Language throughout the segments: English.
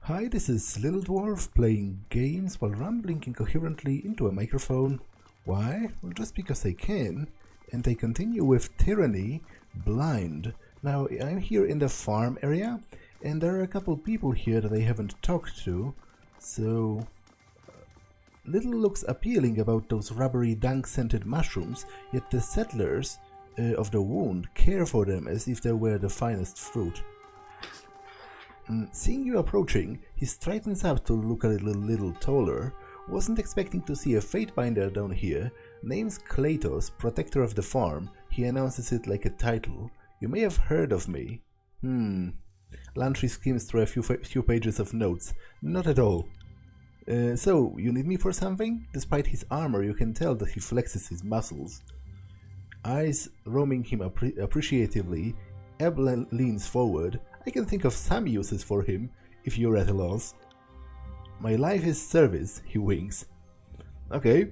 Hi, this is Little Dwarf playing games while rambling incoherently into a microphone. Why? Well, just because I can. And I continue with Tyranny, Blind. Now, I'm here in the farm area, and there are a couple people here that I haven't talked to, so... Little looks appealing about those rubbery dank-scented mushrooms, yet the settlers of the wound care for them as if they were the finest fruit. Seeing you approaching, he straightens up to look a little taller. Wasn't expecting to see a Fatebinder down here. Name's Kleitos, protector of the farm. He announces it like a title. You may have heard of me. Lantry skims through a few pages of notes. Not at all. So, you need me for something? Despite his armor, you can tell that he flexes his muscles. Eyes roaming him appreciatively, Eb leans forward. I can think of some uses for him, if you're at a loss. My life is service, he winks. Okay.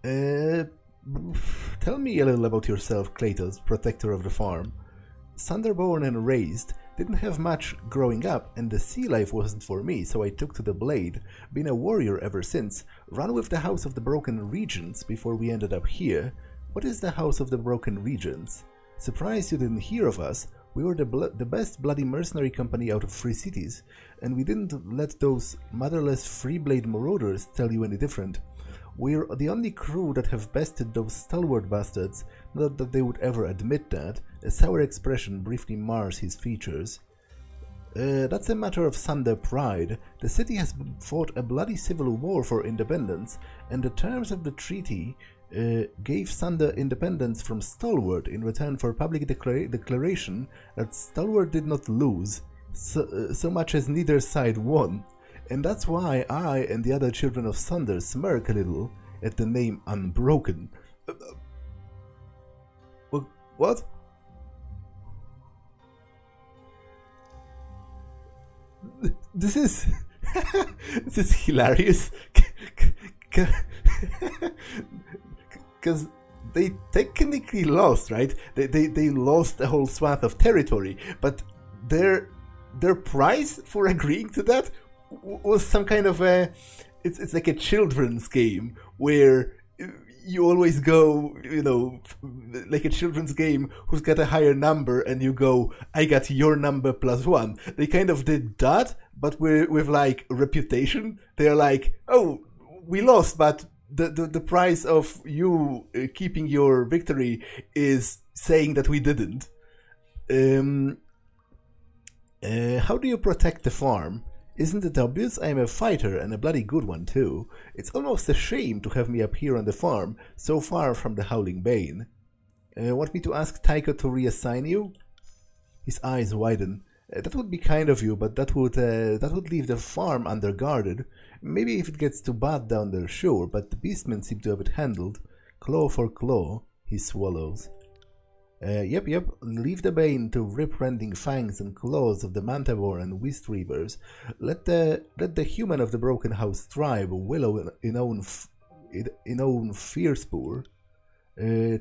Tell me a little about yourself, Kleitos, protector of the farm. Thunderborn and raised, didn't have much growing up, and the sea life wasn't for me, so I took to the blade. Been a warrior ever since. Run with the House of the Broken Regents before we ended up here. What is the House of the Broken Regents? Surprised you didn't hear of us. We were the best bloody mercenary company out of 3 cities, and we didn't let those motherless free-blade marauders tell you any different. We're the only crew that have bested those stalwart bastards, not that they would ever admit that. A sour expression briefly mars his features. That's a matter of Thunder pride. The city has fought a bloody civil war for independence, and the terms of the treaty gave Thunder independence from Stalwart in return for public declaration that Stalwart did not lose, so much as neither side won. And that's why I and the other children of Thunder smirk a little at the name Unbroken. What? This is... this is hilarious. Because they technically lost, right? They lost a whole swath of territory, but their price for agreeing to that was some kind of a... It's like a children's game where you always go, you know, like a children's game who's got a higher number, and you go, I got your number plus 1. They kind of did that, but with like reputation. They're like, oh, we lost, but the price of you keeping your victory is saying that we didn't. How do you protect the farm? Isn't it obvious? I am a fighter, and a bloody good one too. It's almost a shame to have me up here on the farm, so far from the Howling Bane. Want me to ask Tycho to reassign you? His eyes widen. That would be kind of you, but that would leave the farm underguarded. Maybe if it gets too bad down there, sure, but the beastmen seem to have it handled. Claw for claw, he swallows. Yep, leave the bane to rip-rending fangs and claws of the Manticore and Whist Reavers. Let the human of the Broken House tribe willow in own fearspur.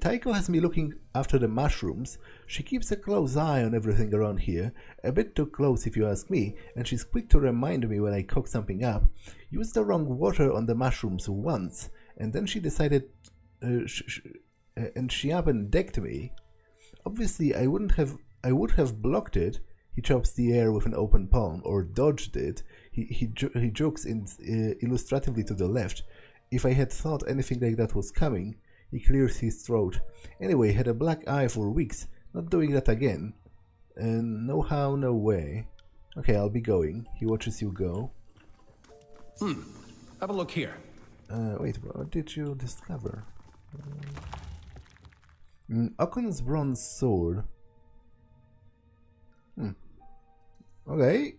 Tycho has me looking after the mushrooms. She keeps a close eye on everything around here, a bit too close if you ask me, and she's quick to remind me when I cock something up. Used the wrong water on the mushrooms once, and then she decided, and she up and decked me. Obviously, I would have blocked it. He chops the air with an open palm, or dodged it. He jokes illustratively to the left. If I had thought anything like that was coming. He clears his throat. Anyway, had a black eye for weeks. Not doing that again. No how, no way. Okay, I'll be going. He watches you go. Have a look here. Wait, what did you discover? Ocon's bronze sword. Okay,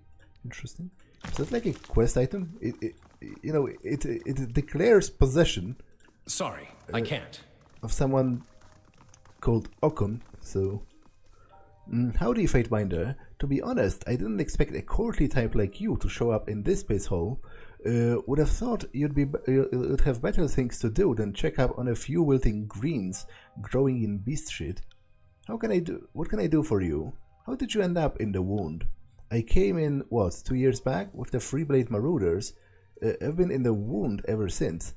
interesting. Is that like a quest item? It declares possession. Sorry, I can't. Of someone called Ocon, so... Howdy, Fatebinder. To be honest, I didn't expect a courtly type like you to show up in this space hole. Would have thought you'd have better things to do than check up on a few wilting greens growing in beast shit. What can I do for you? How did you end up in the wound? I came in, what, 2 years back with the Freeblade Marauders. I've been in the wound ever since.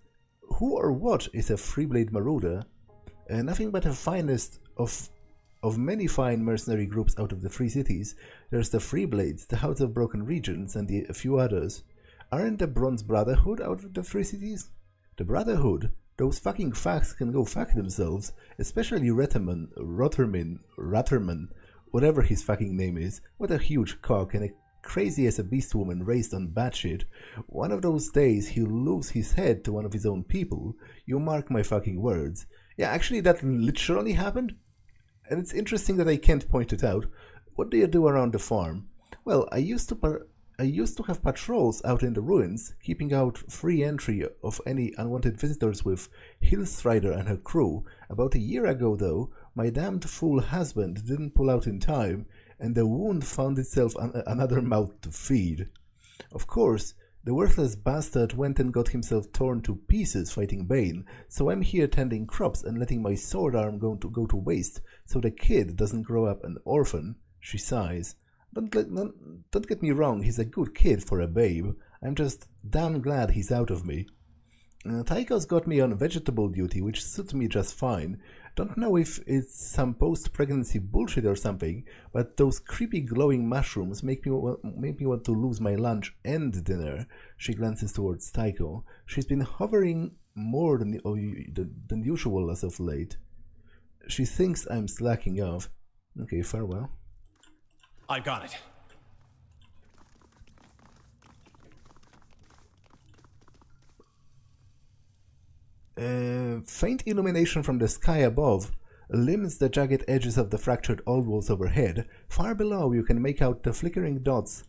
Who or what is a Freeblade Marauder? Nothing but the finest of many fine mercenary groups out of the Free Cities. There's the Freeblades, the House of Broken Regions, and a few others. Aren't the Bronze Brotherhood out of the Free Cities? The Brotherhood? Those fucking fags can go fuck themselves, especially Ratterman, whatever his fucking name is. What a huge cock and a crazy as a beast woman raised on bad shit. One of those days he'll lose his head to one of his own people. You mark my fucking words. Yeah, actually that literally happened. And it's interesting that I can't point it out. What do you do around the farm? Well, I used to have patrols out in the ruins, keeping out free entry of any unwanted visitors with Hillstrider and her crew. About a year ago, though, my damned fool husband didn't pull out in time, and the wound found itself another mouth to feed. Of course, the worthless bastard went and got himself torn to pieces fighting Bane, so I'm here tending crops and letting my sword arm go to waste, so the kid doesn't grow up an orphan. She sighs. Don't get me wrong, he's a good kid for a babe. I'm just damn glad he's out of me. Tycho's got me on vegetable duty, which suits me just fine. Don't know if it's some post-pregnancy bullshit or something, but those creepy glowing mushrooms make me want to lose my lunch and dinner. She glances towards Tycho. She's been hovering more than usual as of late. She thinks I'm slacking off. Okay, farewell. I got it. Faint illumination from the sky above limns the jagged edges of the fractured old walls overhead. Far below you can make out the flickering dots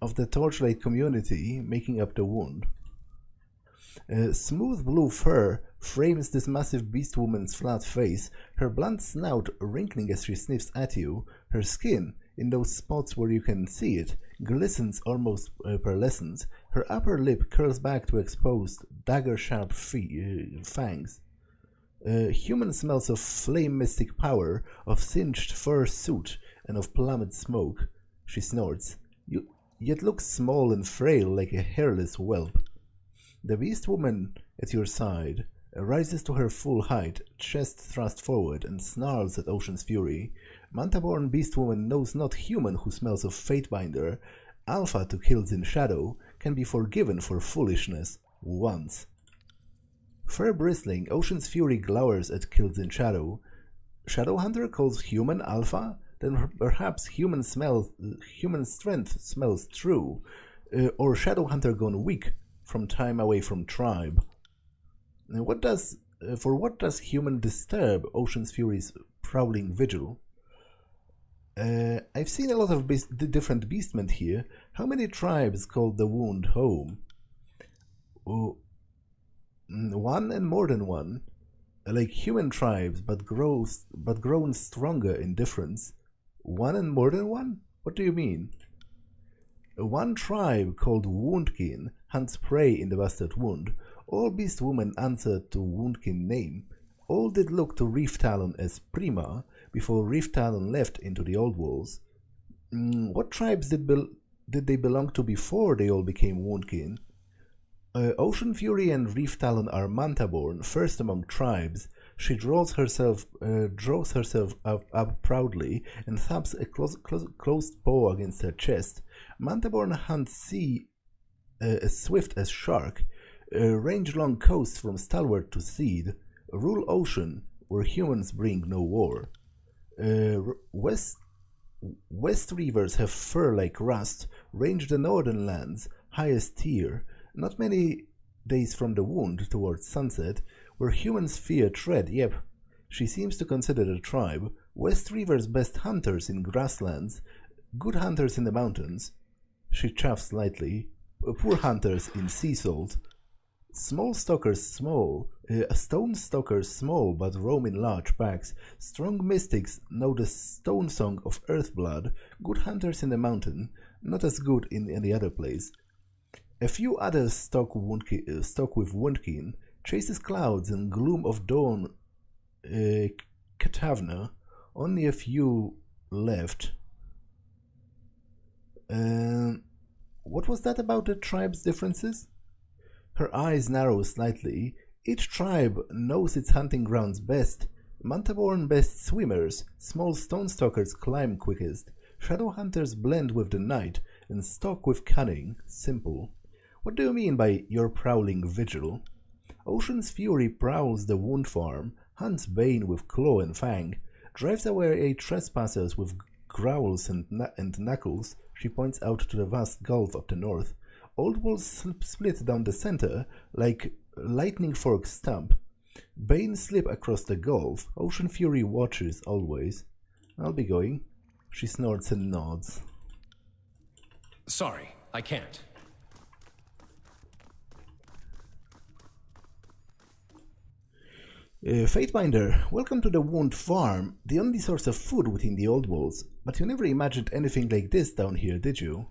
of the torchlight community making up the wound. Smooth blue fur frames this massive beast woman's flat face, her blunt snout wrinkling as she sniffs at you. Her skin, in those spots where you can see it, glistens almost pearlescent. Her upper lip curls back to exposed, dagger-sharp fangs. Human smells of flame mystic power, of singed fur suit, and of plummet smoke. She snorts. You yet looks small and frail like a hairless whelp. The beast woman at your side rises to her full height, chest thrust forward, and snarls at Ocean's fury. Manta-born beast woman knows not human who smells of Fatebinder. Alpha to kills in shadow can be forgiven for foolishness once. Fur bristling, Ocean's fury glowers at kills in shadow. Shadowhunter calls human alpha? Then perhaps human strength smells true, or Shadowhunter gone weak from time away from tribe. For what does human disturb Ocean's fury's prowling vigil? I've seen a lot of different beastmen here. How many tribes call the wound home? One and more than one. Like human tribes, but grown stronger in difference. One and more than one? What do you mean? One tribe called Woundkin hunts prey in the bastard wound. All beast women answered to Woundkin name. All did look to Reef Talon as Prima before Reef Talon left into the old walls. What tribes did they belong to before they all became Woundkin? Ocean Fury and Reef Talon are Manta-born, first among tribes. She draws herself up proudly and thumps a closed paw against her chest. Manta-born hunt sea as swift as shark, range long coast from stalwart to seed, rule ocean where humans bring no war. West Reavers have fur like rust, range the northern lands, highest tier, not many days from the wound towards sunset, where humans fear tread. Yep, she seems to consider the tribe. West Reavers best hunters in grasslands, good hunters in the mountains. She chuffs lightly. Poor hunters in sea salt. Small stalkers small, stone stalkers small but roam in large packs. Strong mystics know the stone song of Earthblood. Good hunters in the mountain, not as good in any other place. A few others stalk with Woundkin, chases clouds and gloom of dawn Katavna. Only a few left. What was that about the tribe's differences? Her eyes narrow slightly. Each tribe knows its hunting grounds best. Mantaborn best swimmers, small stone stalkers climb quickest, shadow hunters blend with the night, and stalk with cunning. Simple. What do you mean by your prowling vigil? Ocean's fury prowls the wound farm, hunts Bane with claw and fang, drives away trespassers with growls and knuckles. She points out to the vast gulf up the north. Old walls split down the center like lightning fork stump. Bane slip across the gulf. Ocean fury watches always. I'll be going. She snorts and nods. Sorry, I can't. Fatebinder, welcome to the Wound Farm, the only source of food within the old walls. But you never imagined anything like this down here, did you?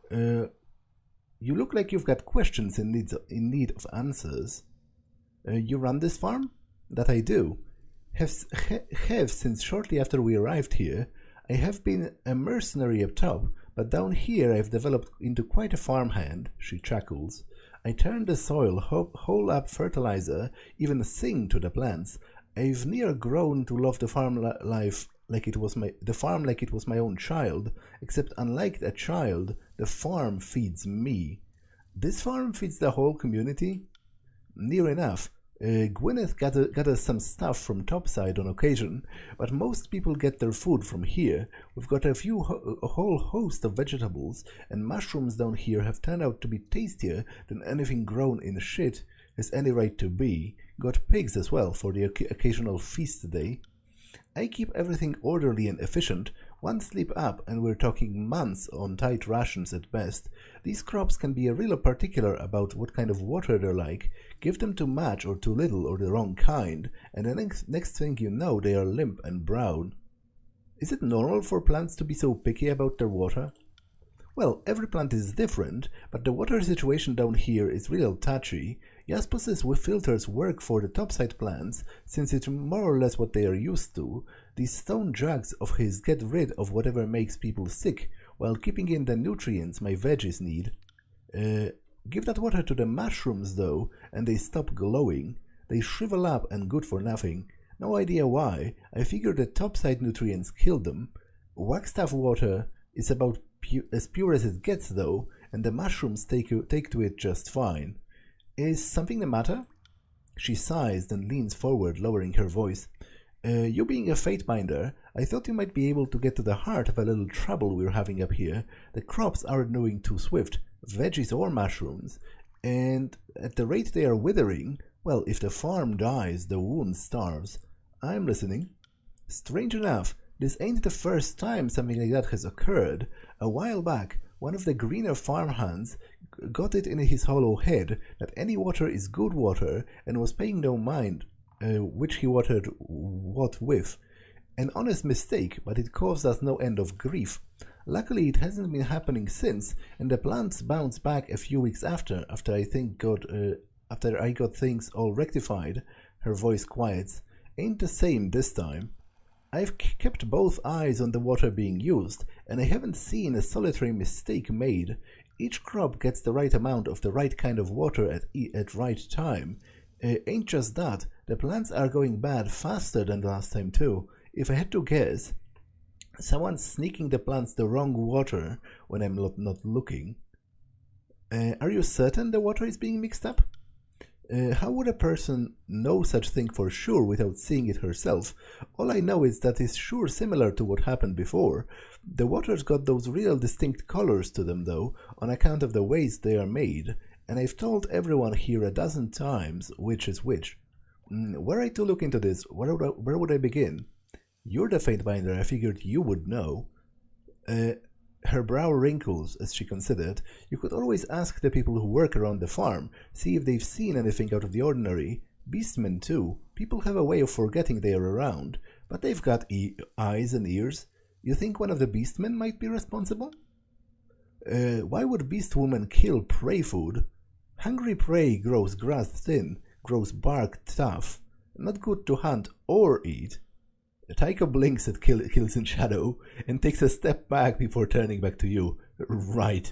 You look like you've got questions in need of answers. You run this farm? That I do. Have since shortly after we arrived here. I have been a mercenary up top, but down here I've developed into quite a farmhand. She chuckles. I turn the soil, hole up fertilizer, even sing to the plants. I've near grown to love the farm life like it was my own child, except unlike a child, the farm feeds me. This farm feeds the whole community? Near enough. Gwyneth gathers some stuff from topside on occasion, but most people get their food from here. We've got a whole host of vegetables, and mushrooms down here have turned out to be tastier than anything grown in shit has any right to be. Got pigs as well for the occasional feast day. I keep everything orderly and efficient. One slip up and we're talking months on tight rations at best. These crops can be a real particular about what kind of water they're like. Give them too much or too little or the wrong kind, and the next thing you know they are limp and brown. Is it normal for plants to be so picky about their water? Well, every plant is different, but the water situation down here is real touchy. Jaspus's with filters work for the topside plants, since it's more or less what they are used to. These stone jugs of his get rid of whatever makes people sick, while keeping in the nutrients my veggies need. Give that water to the mushrooms though, and they stop glowing. They shrivel up and good for nothing. No idea why. I figure the topside nutrients killed them. Wagstaff water is about as pure as it gets though, and the mushrooms take to it just fine. Is something the matter? She sighs and leans forward, lowering her voice. You being a Fatebinder, I thought you might be able to get to the heart of a little trouble we're having up here. The crops aren't moving too swift, veggies or mushrooms, and at the rate they are withering, well, if the farm dies, the wound starves. I'm listening. Strange enough, this ain't the first time something like that has occurred. A while back, one of the greener farmhands got it in his hollow head that any water is good water and was paying no mind which he watered what with. An honest mistake, but it caused us no end of grief. Luckily it hasn't been happening since, and the plants bounced back a few weeks after I got things all rectified. Her voice quiets. Ain't the same this time. I've kept both eyes on the water being used, and I haven't seen a solitary mistake made. Each crop gets the right amount of the right kind of water at right time. Ain't just that, the plants are going bad faster than last time too. If I had to guess, someone's sneaking the plants the wrong water when I'm not looking. Are you certain the water is being mixed up? How would a person know such thing for sure without seeing it herself? All I know is that it's sure similar to what happened before. The water's got those real distinct colors to them though, on account of the ways they are made, and I've told everyone here a dozen times which is which. Were I to look into this, where would I begin? You're the Fatebinder, I figured you would know. Her brow wrinkles as she considered. You could always ask the people who work around the farm, see if they've seen anything out of the ordinary. Beastmen too. People have a way of forgetting they are around, but they've got eyes and ears. You think one of the beastmen might be responsible? Why would beastwoman kill prey food? Hungry prey grows grass thin, grows bark tough. Not good to hunt or eat. Tycho blinks at Kills in Shadow and takes a step back before turning back to you. Right.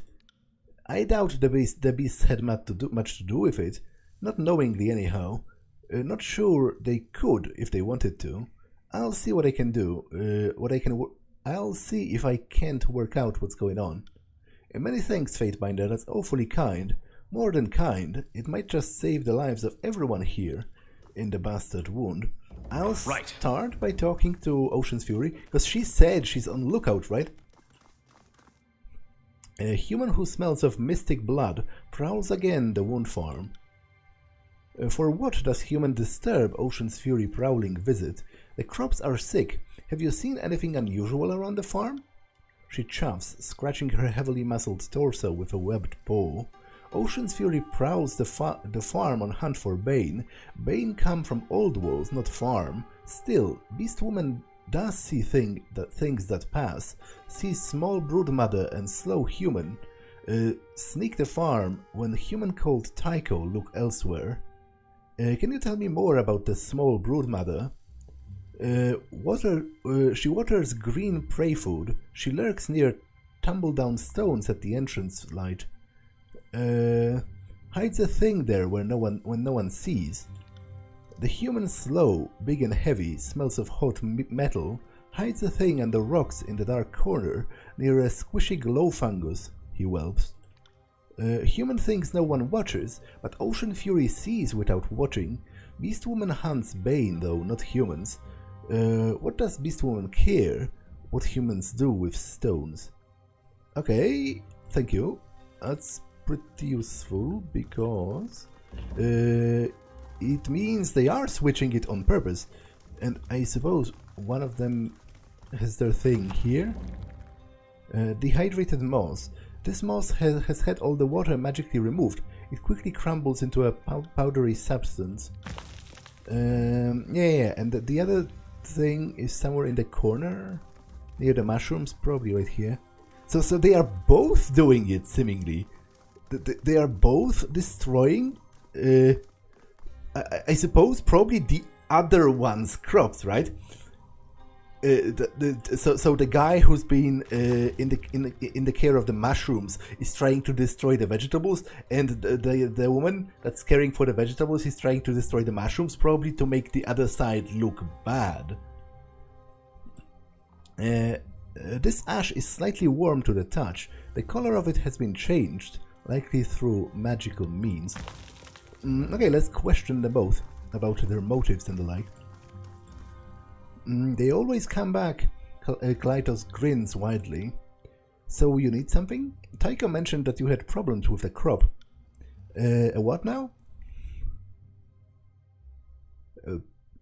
I doubt the beasts had much to do with it, not knowingly anyhow. Not sure they could if they wanted to. I'll see what I can do. I'll see if I can't work out what's going on. Many thanks, Fatebinder. That's awfully kind. More than kind. It might just save the lives of everyone here in the bastard wound. I'll start by talking to Ocean's Fury, because she said she's on lookout, right? A human who smells of mystic blood prowls again the wound farm. For what does human disturb Ocean's Fury prowling visit? The crops are sick. Have you seen anything unusual around the farm? She chuffs, scratching her heavily muscled torso with a webbed paw. Ocean's Fury prowls the farm on hunt for Bane. Bane come from Old Walls, not farm. Still, Beastwoman does see things that pass. Sees small broodmother and slow human. Sneak the farm when human called Tycho look elsewhere. Can you tell me more about the small broodmother? She waters green prey food. She lurks near tumble-down stones at the entrance light. Hides a thing there when no one sees. The human slow, big and heavy, smells of hot metal, hides a thing under rocks in the dark corner near a squishy glow fungus, he whelps. Human thinks no one watches, but Ocean Fury sees without watching. Beastwoman hunts Bane though, not humans. What does Beastwoman care what humans do with stones? Okay, thank you. That's pretty useful because it means they are switching it on purpose, and I suppose one of them has their thing here. Dehydrated moss. This moss has had all the water magically removed. It quickly crumbles into a powdery substance. And the other thing is somewhere in the corner near the mushrooms, probably right here. So they are both doing it, seemingly. They are both destroying, I suppose, probably the other one's crops, right? So the guy who's been in the care of the mushrooms is trying to destroy the vegetables, and the woman that's caring for the vegetables is trying to destroy the mushrooms, probably to make the other side look bad. This ash is slightly warm to the touch. The color of it has been changed, likely through magical means. Okay, let's question them both about their motives and the like. They always come back. Kleitos grins widely. So you need something? Tycho mentioned that you had problems with the crop. A what now?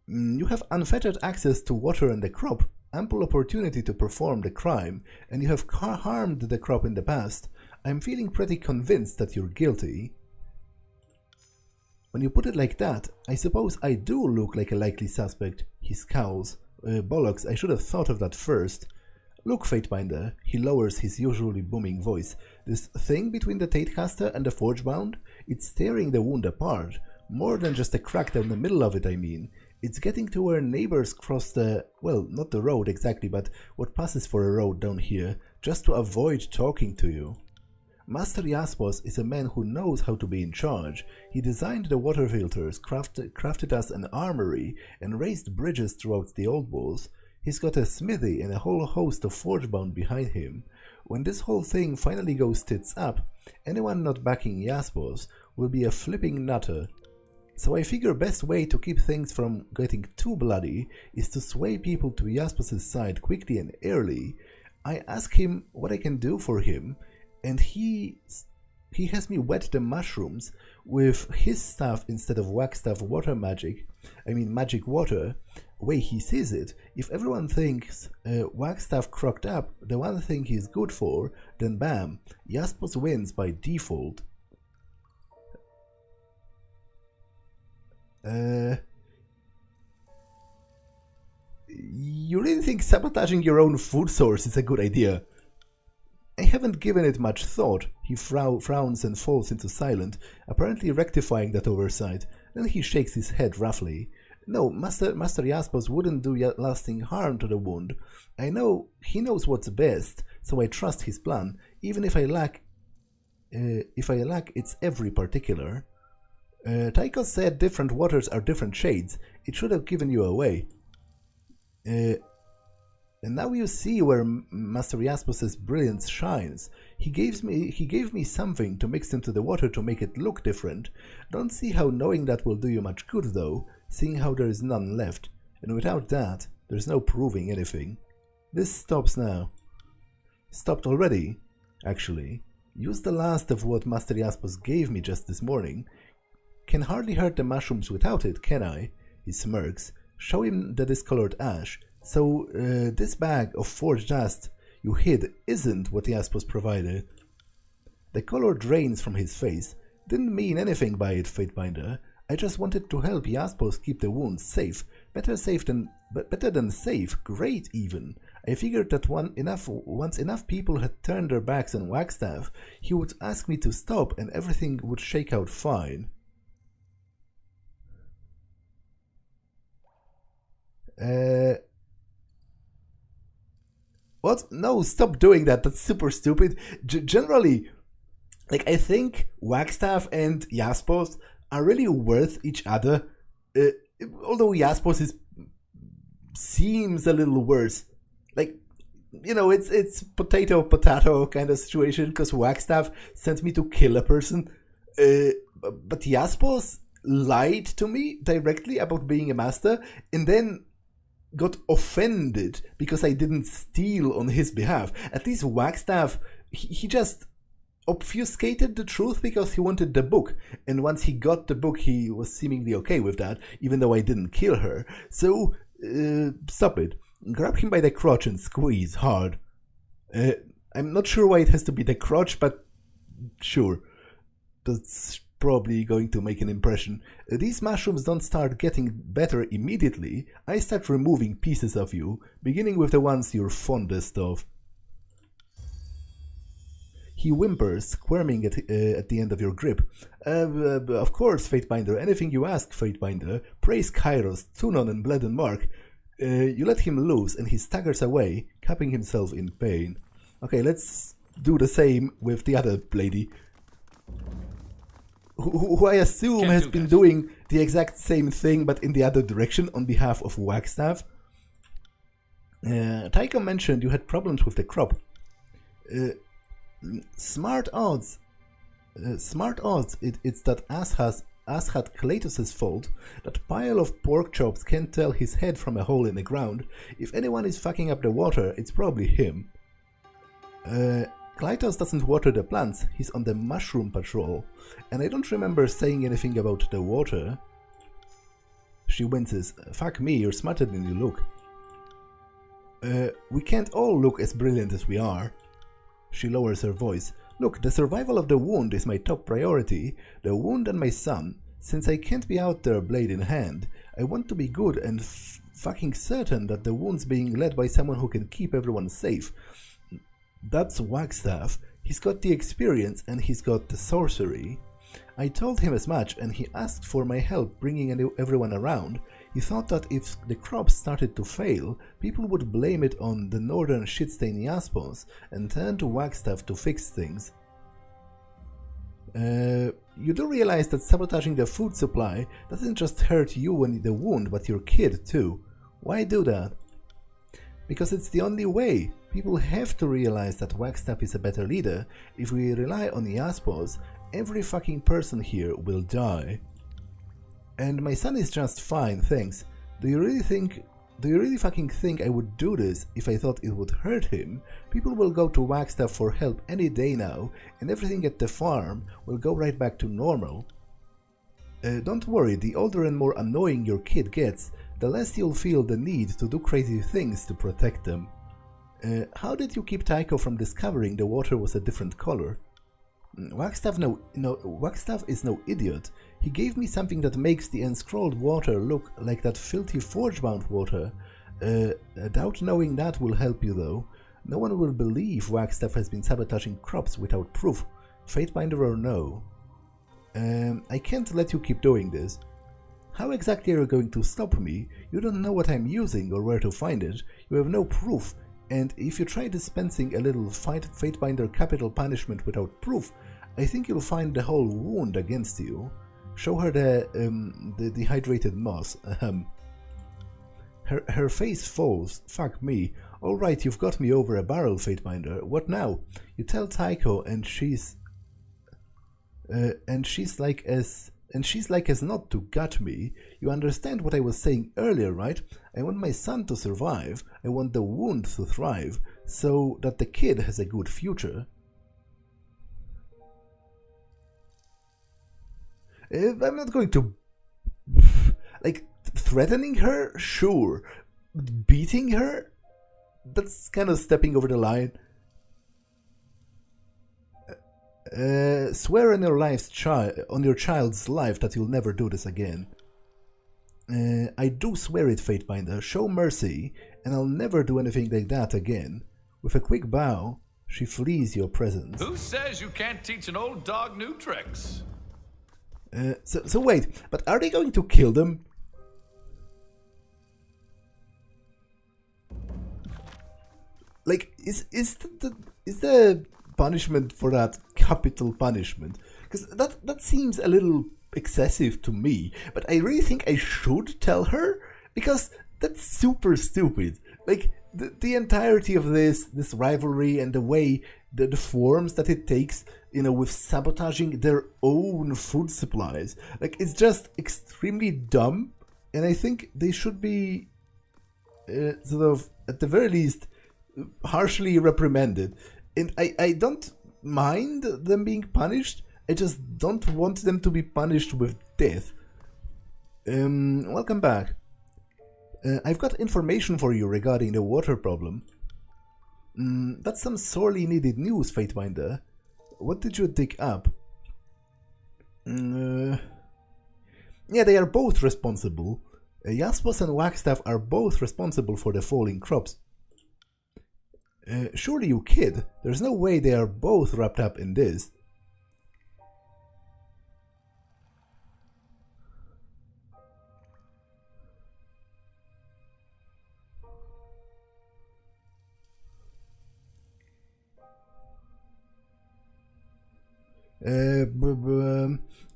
You have unfettered access to water and the crop, ample opportunity to perform the crime, and you have harmed the crop in the past. I'm feeling pretty convinced that you're guilty. When you put it like that, I suppose I do look like a likely suspect. He scowls. Bollocks, I should have thought of that first. Look, Fatebinder, he lowers his usually booming voice. This thing between the Tatecaster and the Forgebound, it's tearing the wound apart. More than just a crack down the middle of it, I mean. It's getting to where neighbors cross the, well, not the road exactly, but what passes for a road down here, just to avoid talking to you. Master Jaspos is a man who knows how to be in charge. He designed the water filters, crafted us an armory, and raised bridges throughout the Old Walls. He's got a smithy and a whole host of Forgebound behind him. When this whole thing finally goes tits up, anyone not backing Jaspos will be a flipping nutter. So I figure best way to keep things from getting too bloody is to sway people to Jaspos' side quickly and early. I ask him what I can do for him, and he has me wet the mushrooms with his stuff instead of Wagstaff water magic. I mean magic water. Way he sees it, if everyone thinks Wagstaff crocked up the one thing he's good for, then bam, Jaspos wins by default. You really think sabotaging your own food source is a good idea? I haven't given it much thought. He frowns and falls into silence, apparently rectifying that oversight. Then he shakes his head roughly. No, Master Jaspos wouldn't do lasting harm to the wound. I know he knows what's best, so I trust his plan, even if I lack its every particular. Tycho said different waters are different shades. It should have given you away. And now you see where Master Jaspos's brilliance shines. He gave me something to mix into the water to make it look different. Don't see how knowing that will do you much good, though, seeing how there is none left. And without that, there's no proving anything. This stops now. Stopped already, actually. Use the last of what Master Jaspos gave me just this morning. Can hardly hurt the mushrooms without it, can I? He smirks. Show him the discolored ash. So, this bag of forged dust you hid isn't what Jaspos provided. The color drains from his face. Didn't mean anything by it, Fatebinder. I just wanted to help Jaspos keep the wounds safe. Better than safe, great even. I figured that once enough people had turned their backs on Wagstaff, he would ask me to stop and everything would shake out fine. What? No, stop doing that. That's super stupid. Generally, like, I think Wagstaff and Jaspos are really worth each other. Although Jaspos seems a little worse. Like, you know, it's potato kind of situation, because Wagstaff sent me to kill a person. But Jaspos lied to me directly about being a master, and then got offended because I didn't steal on his behalf. At least Wagstaff, he just obfuscated the truth because he wanted the book, and once he got the book he was seemingly okay with that, even though I didn't kill her. So, stop it. Grab him by the crotch and squeeze hard. I'm not sure why it has to be the crotch, but sure. That's probably going to make an impression. These mushrooms don't start getting better immediately. I start removing pieces of you, beginning with the ones you're fondest of. He whimpers, squirming at the end of your grip. Of course, Fatebinder, anything you ask, Fatebinder. Praise Kairos, Tunon and Bled and Mark. You let him loose and he staggers away, cupping himself in pain. Okay, let's do the same with the other lady, who I assume has been doing the exact same thing but in the other direction on behalf of Wagstaff. Tycho mentioned you had problems with the crop. Smart odds. It's that Asshat Kleitos' fault. That pile of pork chops can't tell his head from a hole in the ground. If anyone is fucking up the water, it's probably him. Kleitos doesn't water the plants, he's on the mushroom patrol, and I don't remember saying anything about the water. She winces. Fuck me, you're smarter than you look. We can't all look as brilliant as we are. She lowers her voice. Look, the survival of the wound is my top priority. The wound and my son. Since I can't be out there blade in hand, I want to be good and fucking certain that the wound's being led by someone who can keep everyone safe. That's Wagstaff. He's got the experience and he's got the sorcery. I told him as much and he asked for my help bringing everyone around. He thought that if the crops started to fail, people would blame it on the northern shitstain Jaspos and turn to Wagstaff to fix things. You do realize that sabotaging the food supply doesn't just hurt you and the wound, but your kid too. Why do that? Because it's the only way. People have to realize that Wagstaff is a better leader. If we rely on Jaspos, every fucking person here will die. And my son is just fine, thanks. Do you really fucking think I would do this if I thought it would hurt him? People will go to Wagstaff for help any day now, and everything at the farm will go right back to normal. Don't worry, the older and more annoying your kid gets, the less you'll feel the need to do crazy things to protect them. How did you keep Tycho from discovering the water was a different color? Wagstaff is no idiot. He gave me something that makes the unscrolled water look like that filthy forge-bound water. Doubt knowing that will help you though. No one will believe Wagstaff has been sabotaging crops without proof, Fatebinder or no. I can't let you keep doing this. How exactly are you going to stop me? You don't know what I'm using or where to find it. You have no proof. And if you try dispensing a little Fatebinder capital punishment without proof, I think you'll find the whole wound against you. Show her the dehydrated moss. Her face falls. Fuck me. Alright, you've got me over a barrel, Fatebinder. What now? You tell Tycho and she's like as not to gut me. You understand what I was saying earlier, right? I want my son to survive. I want the wound to thrive, so that the kid has a good future. I'm not going to... like, threatening her? Sure. Beating her? That's kind of stepping over the line. Swear on your child's life that you'll never do this again. I do swear it, Fatebinder. Show mercy, and I'll never do anything like that again. With a quick bow, she flees your presence. Who says you can't teach an old dog new tricks? So wait, but are they going to kill them? Like, is the punishment for that capital punishment? Because that seems a little excessive to me, but I really think I should tell her, because that's super stupid. Like, the entirety of this rivalry and the way the forms that it takes, you know, with sabotaging their own food supplies, like, it's just extremely dumb, and I think they should be sort of, at the very least, harshly reprimanded. And I don't mind them being punished, I just don't want them to be punished with death. Welcome back. I've got information for you regarding the water problem. That's some sorely needed news, Fatebinder. What did you dig up? Yeah, they are both responsible. Jaspos and Wagstaff are both responsible for the falling crops. Surely you kid. There's no way they are both wrapped up in this.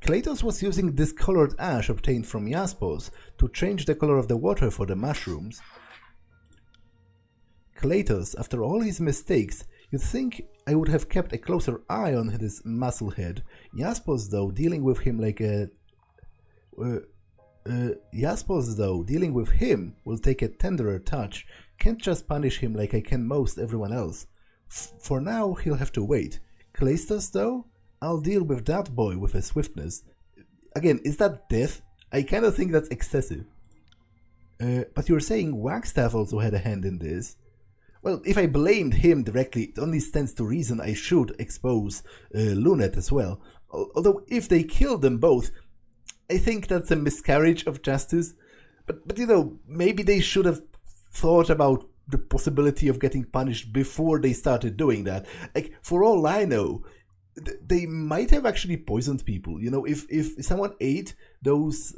Kleitos was using discolored ash obtained from Jaspos to change the color of the water for the mushrooms. Kleitos, after all his mistakes, you'd think I would have kept a closer eye on this musclehead. Jaspos, though, dealing with him will take a tenderer touch. Can't just punish him like I can most everyone else. For now, he'll have to wait. Kleitos, though, I'll deal with that boy with a swiftness. Again, is that death? I kind of think that's excessive. But you're saying Wagstaff also had a hand in this? Well, if I blamed him directly, it only stands to reason I should expose Lunet as well. Although, if they kill them both, I think that's a miscarriage of justice. But you know, maybe they should have thought about the possibility of getting punished before they started doing that. Like, for all I know, they might have actually poisoned people. You know, if someone ate those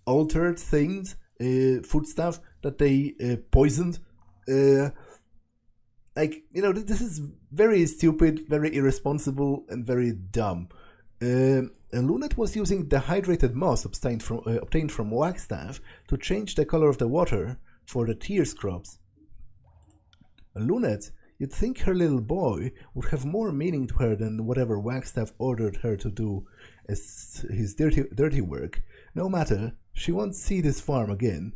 altered things, food stuff that they poisoned, like, you know, this is very stupid, very irresponsible, and very dumb. Lunet was using dehydrated moss obtained from Wagstaff to change the color of the water for the tears crops. Lunet, you'd think her little boy would have more meaning to her than whatever Wagstaff ordered her to do as his dirty work. No matter, she won't see this farm again.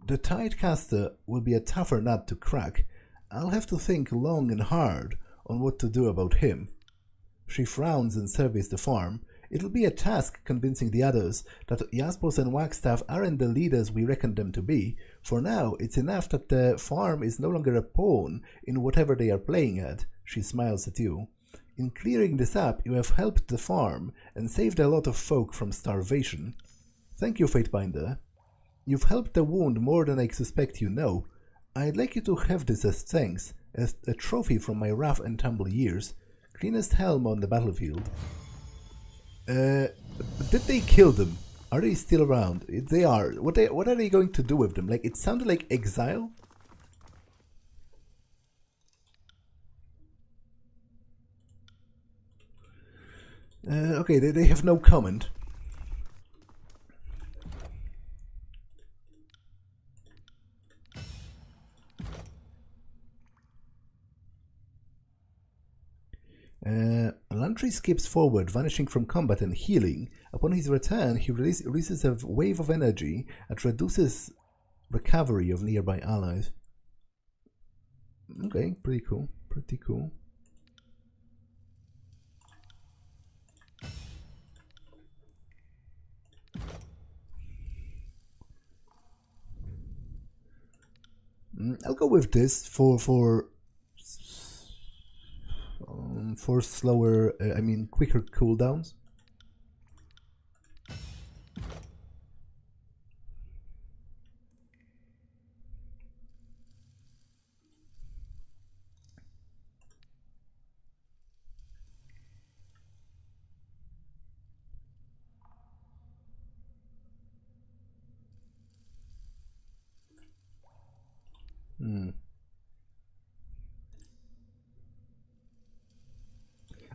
The Tidecaster will be a tougher nut to crack. I'll have to think long and hard on what to do about him. She frowns and surveys the farm. It'll be a task convincing the others that Jaspos and Wagstaff aren't the leaders we reckon them to be. For now, it's enough that the farm is no longer a pawn in whatever they are playing at. She smiles at you. In clearing this up, you have helped the farm and saved a lot of folk from starvation. Thank you, Fatebinder. You've helped the wound more than I suspect you know. I'd like you to have this as thanks, as a trophy from my rough and tumble years. Cleanest helm on the battlefield. Did they kill them? Are they still around? They are. What are they going to do with them? Like, it sounded like exile? Okay, they have no comment. Lantry skips forward, vanishing from combat and healing. Upon his return, he releases a wave of energy that reduces recovery of nearby allies. Okay, pretty cool. Pretty cool. I'll go with this for slower, I mean quicker cooldowns.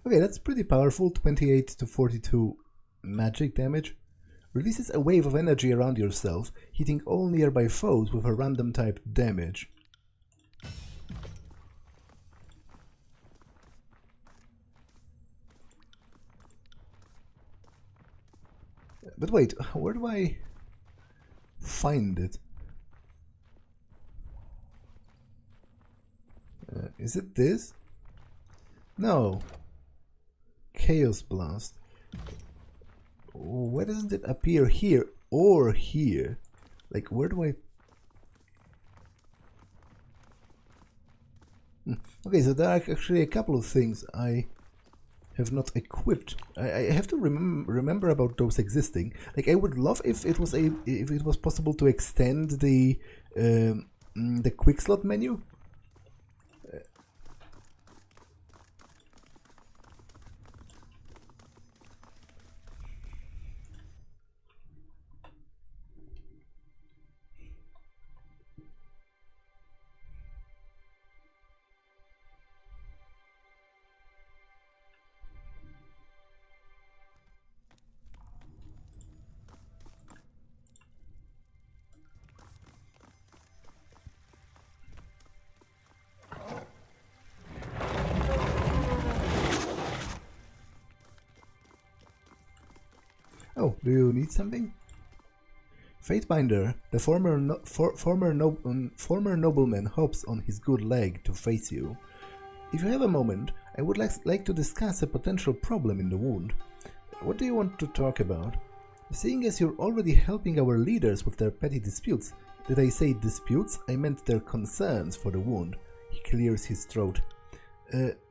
Okay, that's pretty powerful, 28 to 42 magic damage. Releases a wave of energy around yourself, hitting all nearby foes with a random type damage. But wait, where do I find it? Is it this? No. Chaos Blast. Why doesn't it appear here or here? Like, where do I... Okay, so there are actually a couple of things I have not equipped. I have to remember about those existing. Like, I would love if it was possible to extend the quick slot menu. Oh, do you need something? Fatebinder, the former nobleman hops on his good leg to face you. If you have a moment, I would like to discuss a potential problem in the wound. What do you want to talk about? Seeing as you're already helping our leaders with their petty disputes, did I say disputes? I meant their concerns for the wound. He clears his throat.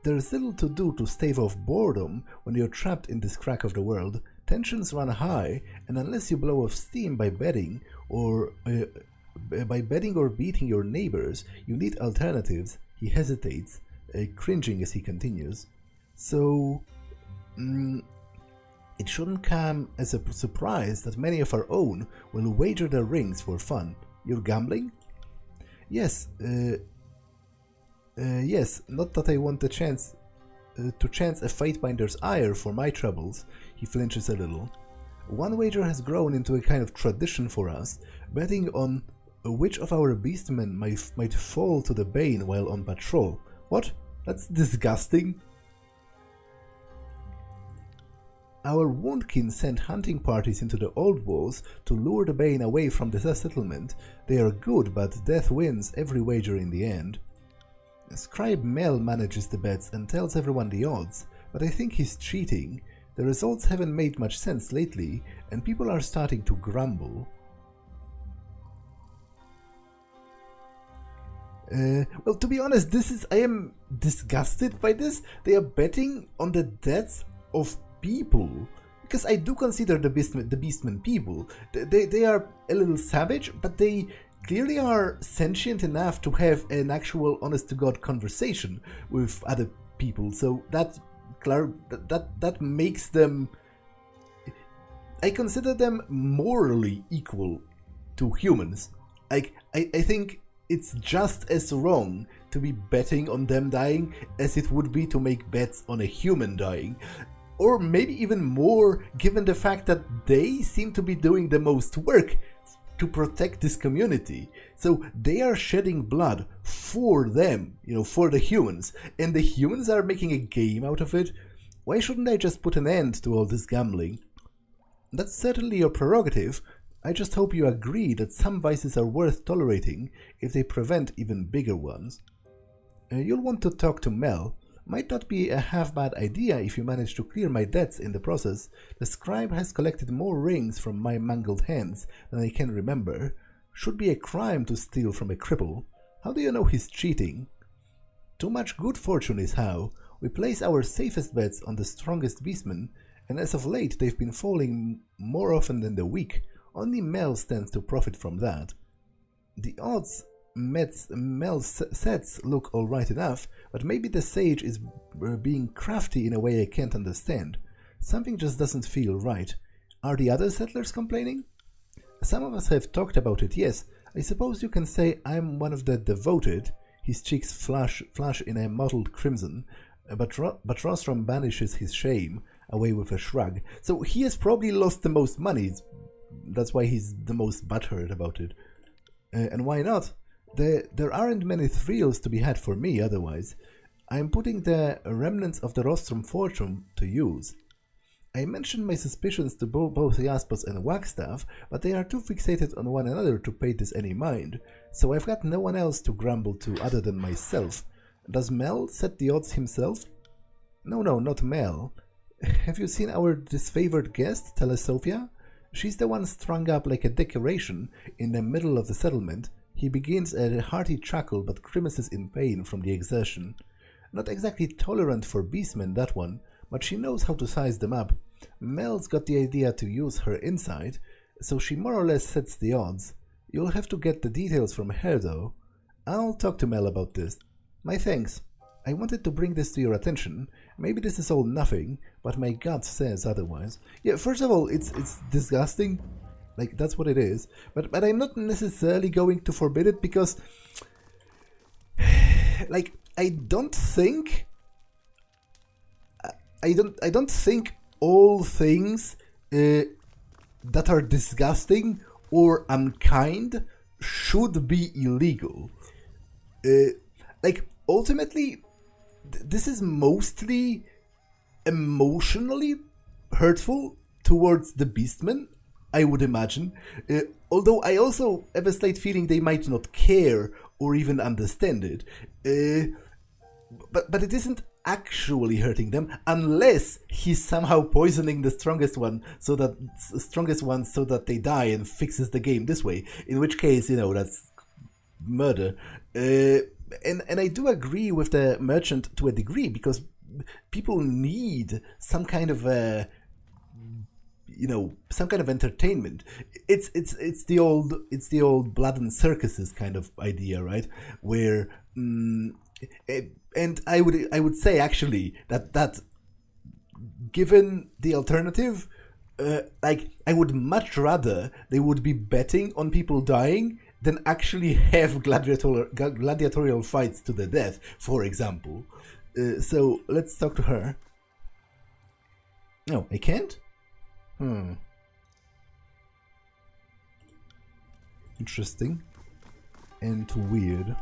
There's little to do to stave off boredom when you're trapped in this crack of the world. Tensions run high, and unless you blow off steam by betting or beating your neighbors, you need alternatives. He hesitates, cringing as he continues. So, it shouldn't come as a surprise that many of our own will wager their rings for fun. You're gambling? Yes, yes, not that I want the chance to chance a Fatebinder's ire for my troubles. He flinches a little. One wager has grown into a kind of tradition for us, betting on which of our beastmen might fall to the bane while on patrol. What? That's disgusting. Our woundkin sent hunting parties into the old walls to lure the bane away from the settlement. They are good, but death wins every wager in the end. Scribe Mell manages the bets and tells everyone the odds, but I think he's cheating. The results haven't made much sense lately, and people are starting to grumble. Well, to be honest, I am disgusted by this. They are betting on the deaths of people, because I do consider the beastmen people. They are a little savage, but they clearly are sentient enough to have an actual honest-to-God conversation with other people, so that makes them I consider them morally equal to humans. Like, I think it's just as wrong to be betting on them dying as it would be to make bets on a human dying. Or maybe even more, given the fact that they seem to be doing the most work to protect this community. So they are shedding blood for them, for the humans, and the humans are making a game out of it. Why shouldn't I just put an end to all this gambling? That's certainly your prerogative. I just hope you agree that some vices are worth tolerating if they prevent even bigger ones. You'll want to talk to Mell. Might not be a half-bad idea if you manage to clear my debts in the process. The scribe has collected more rings from my mangled hands than I can remember. Should be a crime to steal from a cripple. How do you know he's cheating? Too much good fortune is how. We place our safest bets on the strongest beastmen, and as of late they've been falling more often than the weak. Only Mell stands to profit from that. The odds Mell's sets look alright enough, but maybe the sage is being crafty in a way I can't understand. Something just doesn't feel right. Are the other settlers complaining? Some of us have talked about it, yes. I suppose you can say I'm one of the devoted. His cheeks flush in a mottled crimson, but Rostrom banishes his shame away with a shrug. So he has probably lost the most money. That's why he's the most butthurt about it. And why not? There aren't many thrills to be had for me otherwise. I'm putting the remnants of the Rostrom fortune to use. I mentioned my suspicions to both Jaspers and Wagstaff, but they are too fixated on one another to pay this any mind, so I've got no one else to grumble to other than myself. Does Mell set the odds himself? No, not Mell. Have you seen our disfavored guest, Telesophia? She's the one strung up like a decoration in the middle of the settlement. He begins a hearty chuckle but grimaces in pain from the exertion. Not exactly tolerant for beastmen, that one, but she knows how to size them up. Mell's got the idea to use her insight, so she more or less sets the odds. You'll have to get the details from her, though. I'll talk to Mell about this. My thanks. I wanted to bring this to your attention. Maybe this is all nothing, but my gut says otherwise. Yeah, first of all, it's disgusting. Like, that's what it is. But I'm not necessarily going to forbid it because, like, I don't think all things that are disgusting or unkind should be illegal. Like, ultimately, this is mostly emotionally hurtful towards the beastmen, I would imagine. Although I also have a slight feeling they might not care or even understand it. But it isn't actually hurting them unless he's somehow poisoning the strongest ones so that they die and fixes the game this way. In which case, that's murder. And I do agree with the merchant to a degree, because people need some kind of some kind of entertainment. It's the old blood and circuses kind of idea, right? Where and I would say actually that given the alternative, like, I would much rather they would be betting on people dying than actually have gladiatorial fights to the death, for example. So let's talk to her. No, I can't? Interesting. And weird.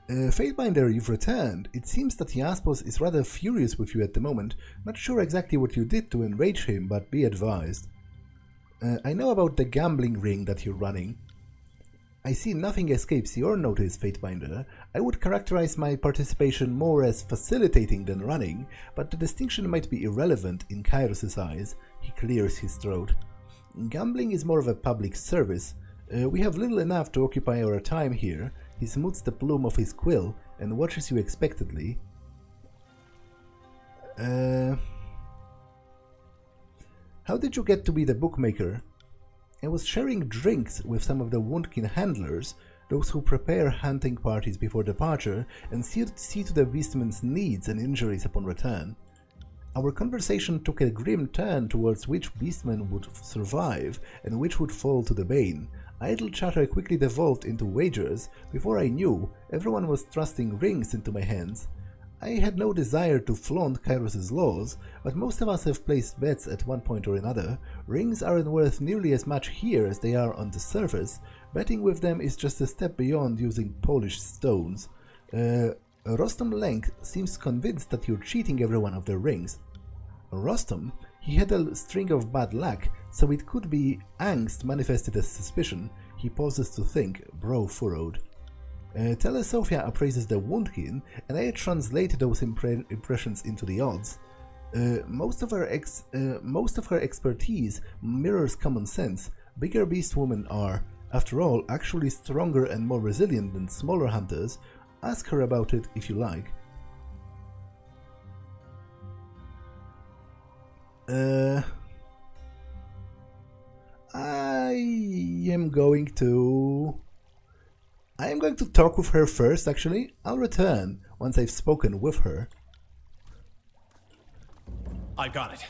Fatebinder, you've returned. It seems that Jaspers is rather furious with you at the moment. Not sure exactly what you did to enrage him, but be advised. I know about the gambling ring that you're running. I see nothing escapes your notice, Fatebinder. I would characterize my participation more as facilitating than running, but the distinction might be irrelevant in Kairos' eyes. He clears his throat. Gambling is more of a public service. We have little enough to occupy our time here. He smooths the plume of his quill and watches you expectantly. How did you get to be the bookmaker? I was sharing drinks with some of the Woundkin handlers, those who prepare hunting parties before departure and see to the beastmen's needs and injuries upon return. Our conversation took a grim turn towards which beastmen would survive and which would fall to the bane. Idle chatter quickly devolved into wagers. Before I knew, everyone was thrusting rings into my hands. I had no desire to flaunt Kairos' laws, but most of us have placed bets at one point or another. Rings aren't worth nearly as much here as they are on the surface. Betting with them is just a step beyond using polished stones. Rostrom Lenk seems convinced that you're cheating everyone of their rings. Rostrom, he had a string of bad luck, so it could be angst manifested as suspicion. He pauses to think, brow furrowed. Telesophia appraises the Woundkin, and I translate those impressions into the odds. Most of her expertise mirrors common sense. Bigger beast women are, after all, actually stronger and more resilient than smaller hunters. Ask her about it if you like. I am going to talk with her first, actually. I'll return once I've spoken with her. I got it.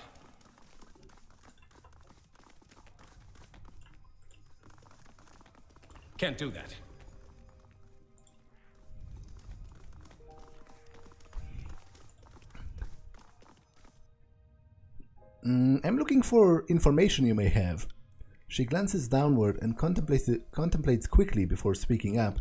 Can't do that. I'm looking for information you may have. She glances downward and contemplates quickly before speaking up.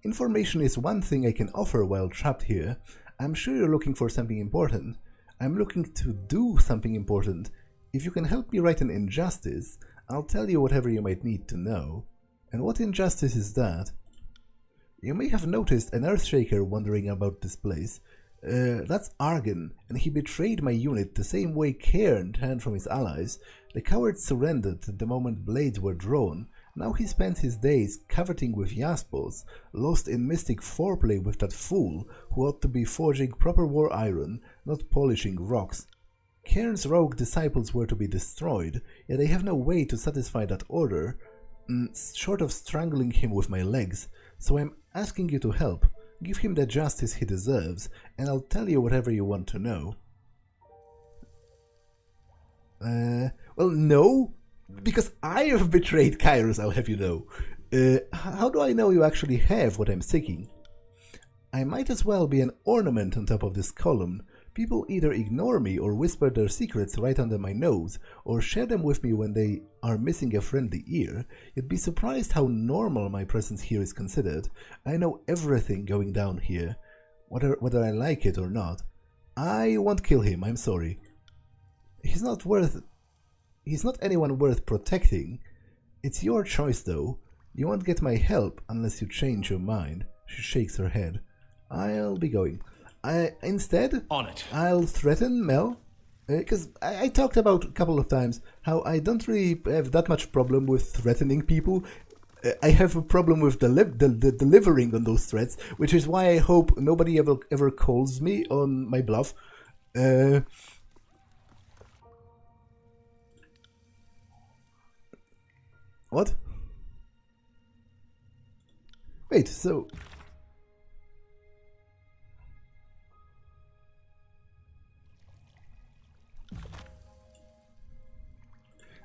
Information is one thing I can offer while trapped here. I'm sure you're looking for something important. I'm looking to do something important. If you can help me right an injustice, I'll tell you whatever you might need to know. And what injustice is that? You may have noticed an Earthshaker wandering about this place. That's Argon, and he betrayed my unit the same way Cairn turned from his allies. The coward surrendered the moment blades were drawn. Now he spends his days coveting with Yaspos, lost in mystic foreplay with that fool who ought to be forging proper war iron, not polishing rocks. Cairn's rogue disciples were to be destroyed, yet I have no way to satisfy that order, short of strangling him with my legs, so I'm asking you to help. Give him the justice he deserves, and I'll tell you whatever you want to know. Well, no, because I have betrayed Kairos, I'll have you know. How do I know you actually have what I'm seeking? I might as well be an ornament on top of this column. People either ignore me or whisper their secrets right under my nose, or share them with me when they are missing a friendly ear. You'd be surprised how normal my presence here is considered. I know everything going down here, whether I like it or not. I won't kill him, I'm sorry. He's not anyone worth protecting. It's your choice, though. You won't get my help unless you change your mind. She shakes her head. I'll be going. Instead, On it. I'll threaten Mell, because I talked about a couple of times how I don't really have that much problem with threatening people. I have a problem with delivering on those threats, which is why I hope nobody ever calls me on my bluff. What? Wait, so...